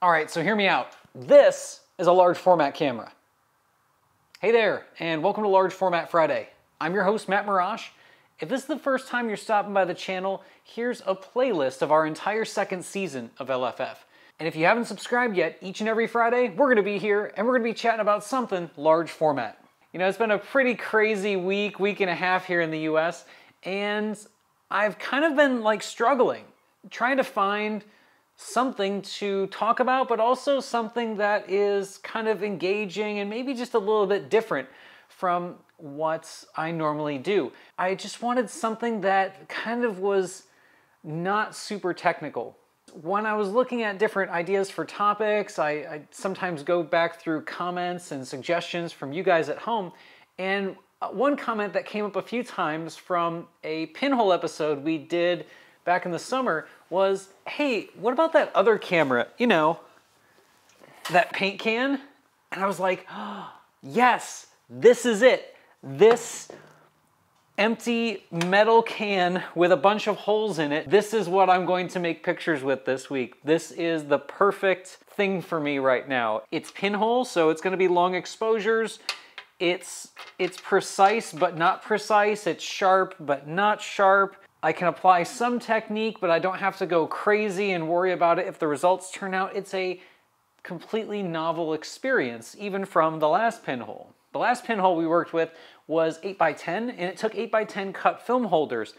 All right, so hear me out. This is a large format camera. Hey there, and welcome to Large Format Friday. I'm your host, Matt Marrash. If this is the first time you're stopping by the channel, here's a playlist of our entire second season of LFF. And if you haven't subscribed yet, each and every Friday, we're gonna be here and we're gonna be chatting about something large format. You know, it's been a pretty crazy week and a half here in the US, and I've kind of been like struggling, trying to find something to talk about, but also something that is kind of engaging and maybe just a little bit different from what I normally do. I just wanted something that kind of was not super technical. When I was looking at different ideas for topics, I sometimes go back through comments and suggestions from you guys at home, and one comment that came up a few times from a Pinhole episode we did back in the summer was, hey, what about that other camera? You know, that paint can? And I was like, oh, yes, this is it. This empty metal can with a bunch of holes in it. This is what I'm going to make pictures with this week. This is the perfect thing for me right now. It's Pinhole, so it's gonna be long exposures. It's precise, but not precise. It's sharp, but not sharp. I can apply some technique, but I don't have to go crazy and worry about it if the results turn out. It's a completely novel experience, even from the last Pinhole. The last Pinhole we worked with was 8x10, and it took 8x10 cut film holders.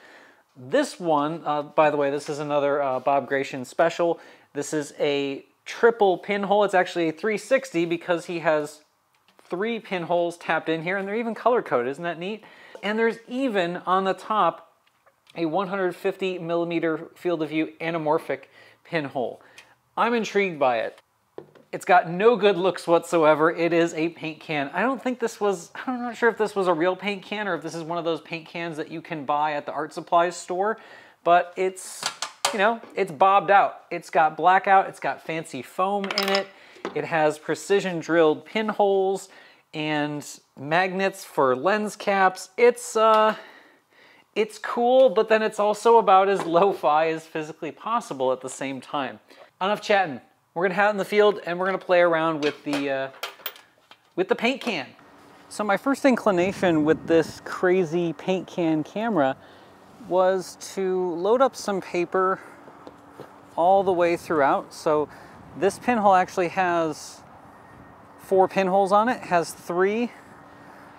This one, by the way, this is another Bob Gratian special. This is a triple Pinhole. It's actually a 360 because he has 3 pinholes tapped in here, and they're even color-coded. Isn't that neat? And there's even, on the top, a 150 millimeter field of view anamorphic pinhole. I'm intrigued by it. It's got no good looks whatsoever. It is a paint can. I'm not sure if this was a real paint can or if this is one of those paint cans that you can buy at the art supplies store, but it's, you know, it's bobbed out. It's got blackout, it's got fancy foam in it. It has precision drilled pinholes and magnets for lens caps. It's cool, but then it's also about as lo-fi as physically possible at the same time. Enough chatting. We're gonna head out in the field and we're gonna play around with the paint can. So my first inclination with this crazy paint can camera was to load up some paper all the way throughout. So this pinhole actually has 4 pinholes on it. It has 3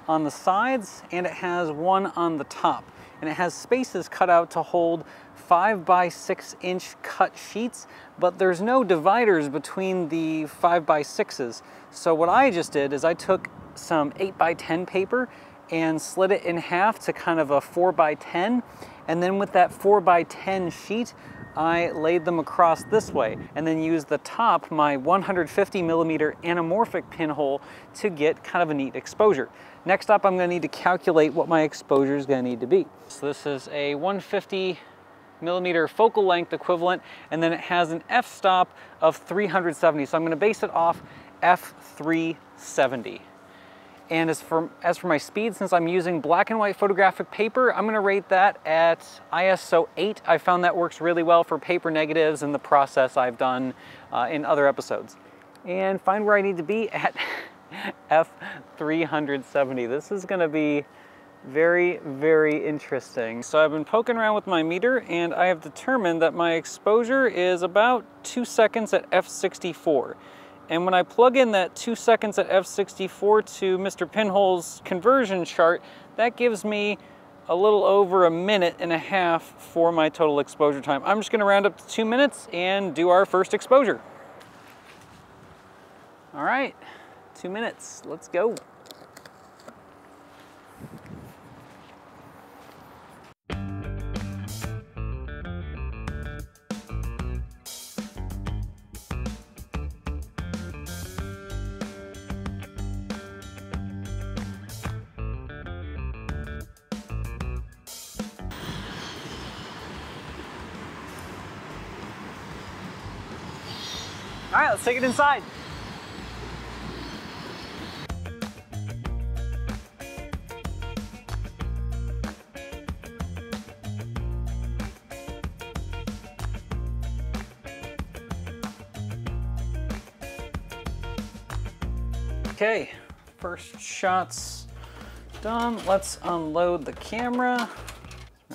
on the sides and it has 1 on the top. And it has spaces cut out to hold 5x6 inch cut sheets, but there's no dividers between the 5x6s. So what I just did is I took some 8x10 paper and slid it in half to kind of a 4x10, and then with that 4x10 sheet, I laid them across this way, and then used the top, my 150 millimeter anamorphic pinhole, to get kind of a neat exposure. Next up, I'm gonna need to calculate what my exposure is gonna need to be. So this is a 150 millimeter focal length equivalent, and then it has an f-stop of 370. So I'm gonna base it off f370. And as for my speed, since I'm using black and white photographic paper, I'm gonna rate that at ISO 8. I found that works really well for paper negatives and the process I've done in other episodes. And find where I need to be at f370. This is gonna be very, very interesting. So I've been poking around with my meter and I have determined that my exposure is about 2 seconds at f64. And when I plug in that 2 seconds at f64 to Mr. Pinhole's conversion chart, that gives me a little over 1.5 minutes for my total exposure time. I'm just gonna round up to 2 minutes and do our first exposure. All right, 2 minutes, let's go. All right, let's take it inside. Okay, first shot's done. Let's unload the camera.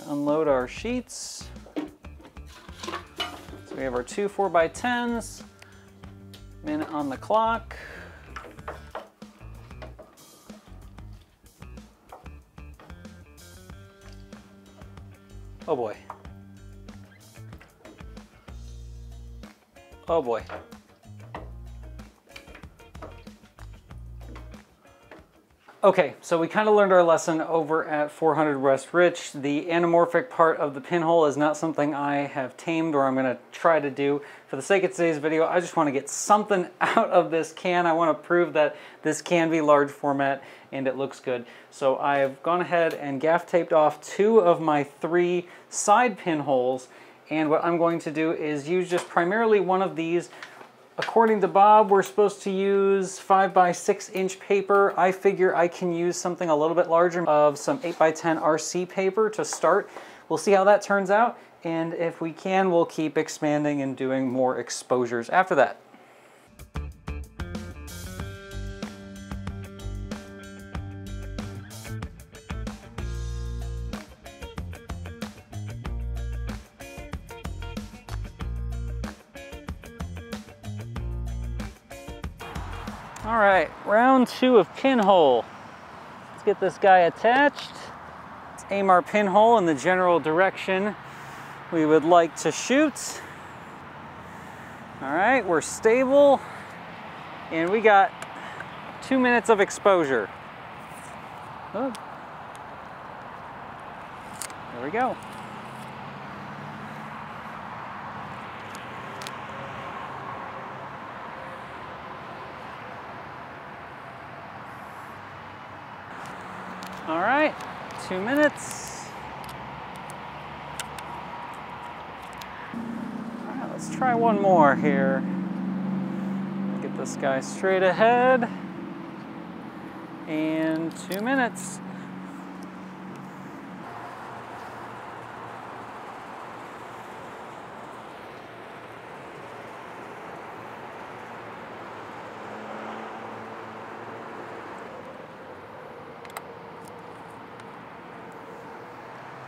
Unload our sheets. So we have our two 4x10s. Minute on the clock. Oh boy. Oh boy. Okay, so we kind of learned our lesson over at 400 West Rich. The anamorphic part of the pinhole is not something I have tamed or I'm going to try to do. For the sake of today's video, I just want to get something out of this can. I want to prove that this can be large format and it looks good. So I've gone ahead and gaff taped off 2 of my 3 side pinholes, and what I'm going to do is use just primarily one of these. According to Bob, we're supposed to use 5x6 inch paper. I figure I can use something a little bit larger of some 8x10 RC paper to start. We'll see how that turns out, and if we can, we'll keep expanding and doing more exposures after that. All right, round 2 of pinhole. Let's get this guy attached. Let's aim our pinhole in the general direction we would like to shoot. All right, we're stable, and we got 2 minutes of exposure. Oh. There we go. All right, 2 minutes. All right, let's try one more here. Get this guy straight ahead. And 2 minutes.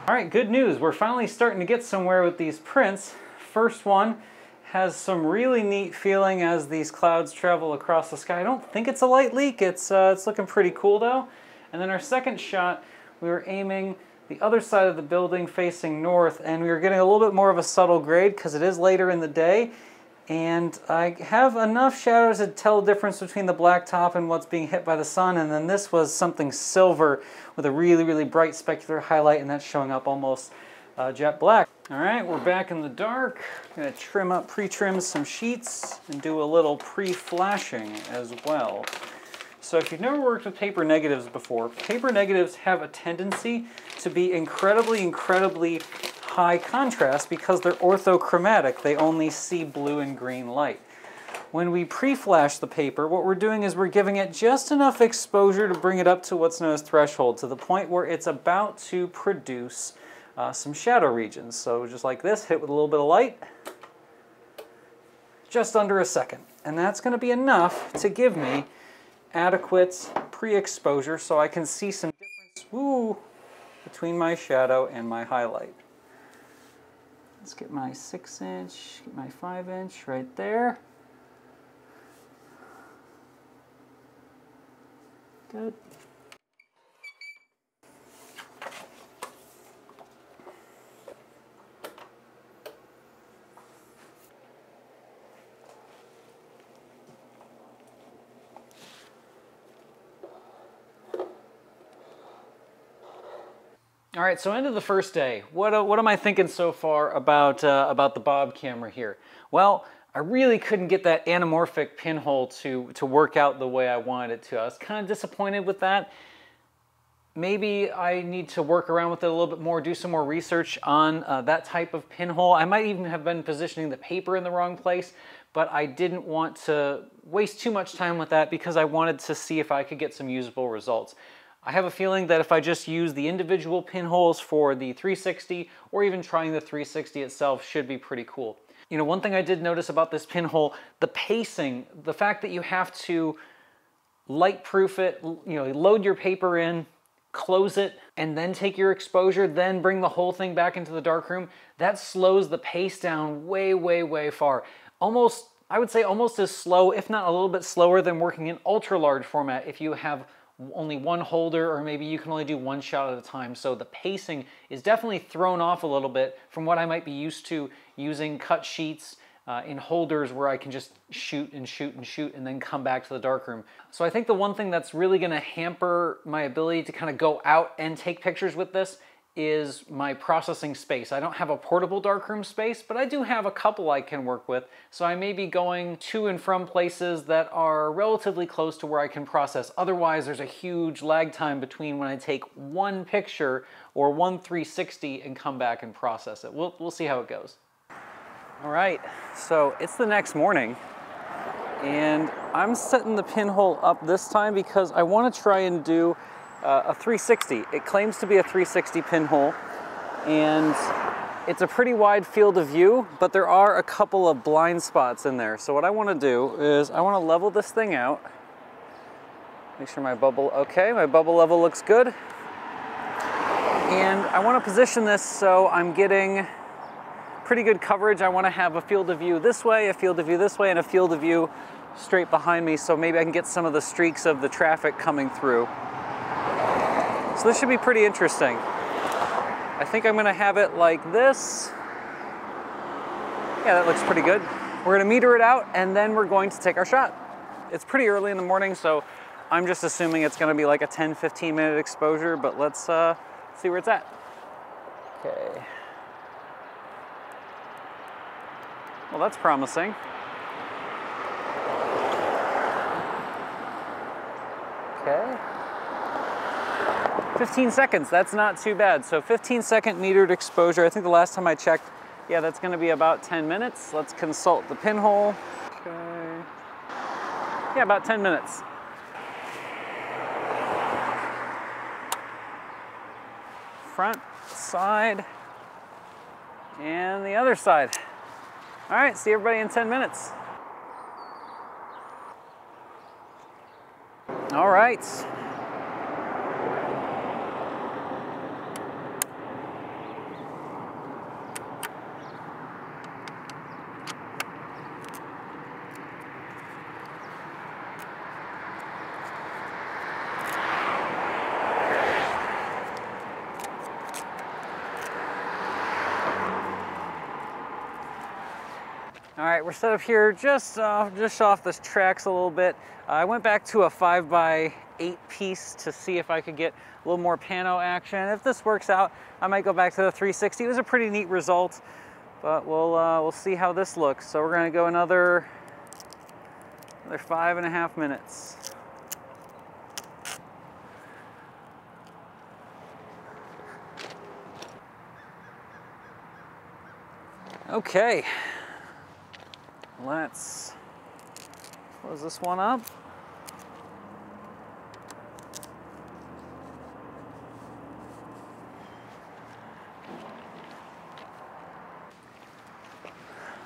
All right, good news. We're finally starting to get somewhere with these prints. First one has some really neat feeling as these clouds travel across the sky. I don't think it's a light leak. It's looking pretty cool though. And then our second shot, we were aiming the other side of the building facing north, and we were getting a little bit more of a subtle grade because it is later in the day. And I have enough shadows to tell the difference between the black top and what's being hit by the sun. And then this was something silver with a really, really bright specular highlight, and that's showing up almost jet black. All right, we're back in the dark. I'm gonna trim up, pre-trim some sheets and do a little pre-flashing as well. So if you've never worked with paper negatives before, paper negatives have a tendency to be incredibly, incredibly high contrast because they're orthochromatic. They only see blue and green light. When we pre-flash the paper, what we're doing is we're giving it just enough exposure to bring it up to what's known as threshold, to the point where it's about to produce some shadow regions. So just like this, hit with a little bit of light, just under a second. And that's going to be enough to give me adequate pre-exposure so I can see some difference between my shadow and my highlight. Let's get my 6-inch, get my 5-inch right there. Good. All right, so into the first day. What am I thinking so far about the Bob camera here? Well, I really couldn't get that anamorphic pinhole to work out the way I wanted it to. I was kind of disappointed with that. Maybe I need to work around with it a little bit more, do some more research on that type of pinhole. I might even have been positioning the paper in the wrong place, but I didn't want to waste too much time with that because I wanted to see if I could get some usable results. I have a feeling that if I just use the individual pinholes for the 360 or even trying the 360 itself should be pretty cool. You know, one thing I did notice about this pinhole, the pacing, the fact that you have to light proof it, load your paper in, close it, and then take your exposure, then bring the whole thing back into the darkroom, that slows the pace down way, way, way far. Almost, I would say almost as slow, if not a little bit slower than working in ultra large format if you have only one holder, or maybe you can only do one shot at a time. So the pacing is definitely thrown off a little bit from what I might be used to using cut sheets in holders where I can just shoot and shoot and shoot and then come back to the darkroom. So I think the one thing that's really gonna hamper my ability to kind of go out and take pictures with this is my processing space. I don't have a portable darkroom space, but I do have a couple I can work with. So I may be going to and from places that are relatively close to where I can process. Otherwise, there's a huge lag time between when I take one picture or one 360 and come back and process it. We'll see how it goes. All right, so it's the next morning and I'm setting the Pinhole up this time because I want to try and do a 360. It claims to be a 360 Pinhole, and it's a pretty wide field of view, but there are a couple of blind spots in there. So what I want to do is I want to level this thing out. Make sure my bubble level looks good. And I want to position this so I'm getting pretty good coverage. I want to have a field of view this way, a field of view this way, and a field of view straight behind me, so maybe I can get some of the streaks of the traffic coming through. So this should be pretty interesting. I think I'm gonna have it like this. Yeah, that looks pretty good. We're gonna meter it out and then we're going to take our shot. It's pretty early in the morning, so I'm just assuming it's gonna be like a 10-15 minute exposure, but let's see where it's at. Okay. Well, that's promising. Okay. 15 seconds, that's not too bad. So 15-second metered exposure. I think the last time I checked, yeah, that's gonna be about 10 minutes. Let's consult the Pinhole. Okay. Yeah, about 10 minutes. Front, side, and the other side. All right, see everybody in 10 minutes. All right. All right, we're set up here just off the tracks a little bit. I went back to a 5x8 piece to see if I could get a little more pano action. If this works out, I might go back to the 360. It was a pretty neat result, but we'll see how this looks. So we're gonna go another 5.5 minutes. Okay. Let's close this one up.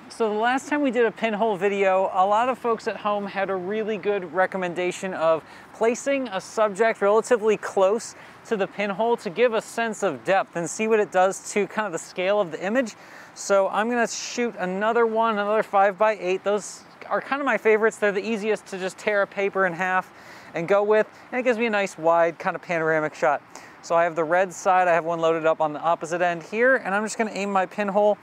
So the last time we did a Pinhole video, a lot of folks at home had a really good recommendation of placing a subject relatively close to the Pinhole to give a sense of depth and see what it does to kind of the scale of the image. So I'm gonna shoot another 5x8. Those are kind of my favorites. They're the easiest to just tear a paper in half and go with, and it gives me a nice wide kind of panoramic shot. So I have the red side, I have one loaded up on the opposite end here, and I'm just gonna aim my Pinhole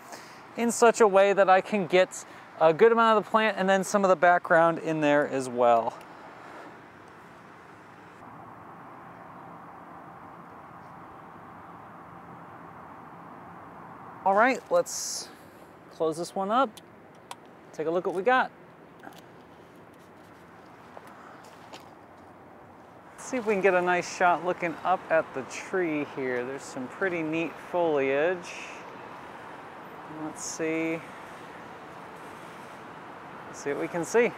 in such a way that I can get a good amount of the plant and then some of the background in there as well. All right, let's close this one up. Take a look at what we got. Let's see if we can get a nice shot looking up at the tree here. There's some pretty neat foliage. Let's see what we can see.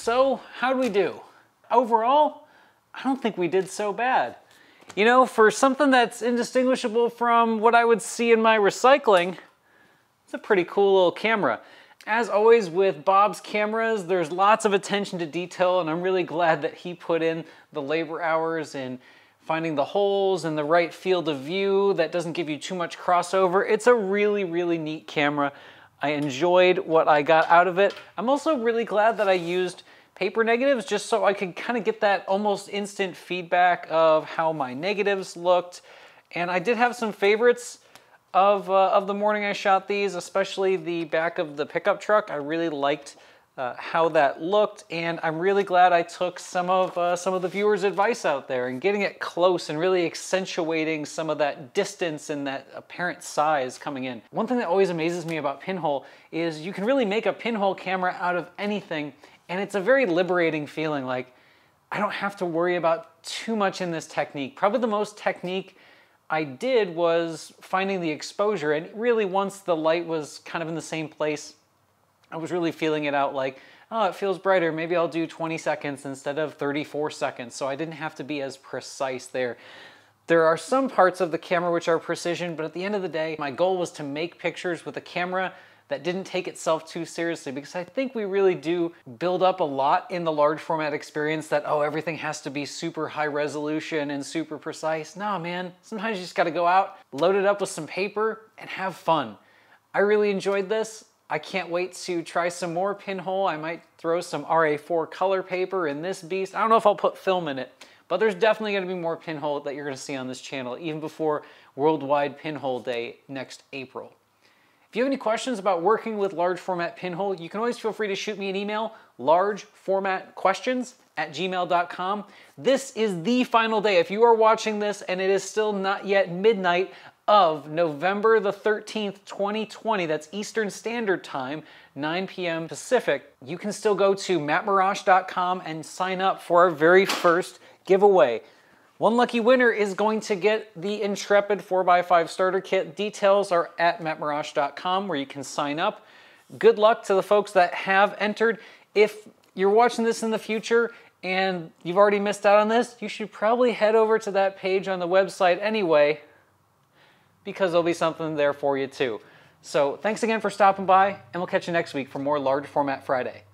So, how'd we do? Overall, I don't think we did so bad. You know, for something that's indistinguishable from what I would see in my recycling, it's a pretty cool little camera. As always with Bob's cameras, there's lots of attention to detail, and I'm really glad that he put in the labor hours in finding the holes and the right field of view that doesn't give you too much crossover. It's a really, really neat camera. I enjoyed what I got out of it. I'm also really glad that I used paper negatives just so I could kind of get that almost instant feedback of how my negatives looked. And I did have some favorites of the morning I shot these, especially the back of the pickup truck. I really liked how that looked, and I'm really glad I took some of the viewers' advice out there and getting it close and really accentuating some of that distance and that apparent size coming in. One thing that always amazes me about Pinhole is you can really make a pinhole camera out of anything, and it's a very liberating feeling. Like, I don't have to worry about too much in this technique. Probably the most technique I did was finding the exposure, and really once the light was kind of in the same place, I was really feeling it out like, oh, it feels brighter. Maybe I'll do 20 seconds instead of 34 seconds. So I didn't have to be as precise there. There are some parts of the camera which are precision, but at the end of the day, my goal was to make pictures with a camera that didn't take itself too seriously, because I think we really do build up a lot in the large format experience that, oh, everything has to be super high resolution and super precise. Nah, man, sometimes you just gotta go out, load it up with some paper, and have fun. I really enjoyed this. I can't wait to try some more Pinhole. I might throw some RA4 color paper in this beast. I don't know if I'll put film in it, but there's definitely gonna be more Pinhole that you're gonna see on this channel, even before Worldwide Pinhole Day next April. If you have any questions about working with large format Pinhole, you can always feel free to shoot me an email, largeformatquestions@gmail.com. This is the final day. If you are watching this and it is still not yet midnight of November the 13th, 2020, that's Eastern Standard Time, 9 p.m. Pacific, you can still go to mattmarrash.com and sign up for our very first giveaway. One lucky winner is going to get the Intrepid 4x5 starter kit. Details are at mattmarrash.com where you can sign up. Good luck to the folks that have entered. If you're watching this in the future and you've already missed out on this, you should probably head over to that page on the website anyway, because there'll be something there for you too. So thanks again for stopping by, and we'll catch you next week for more Large Format Friday.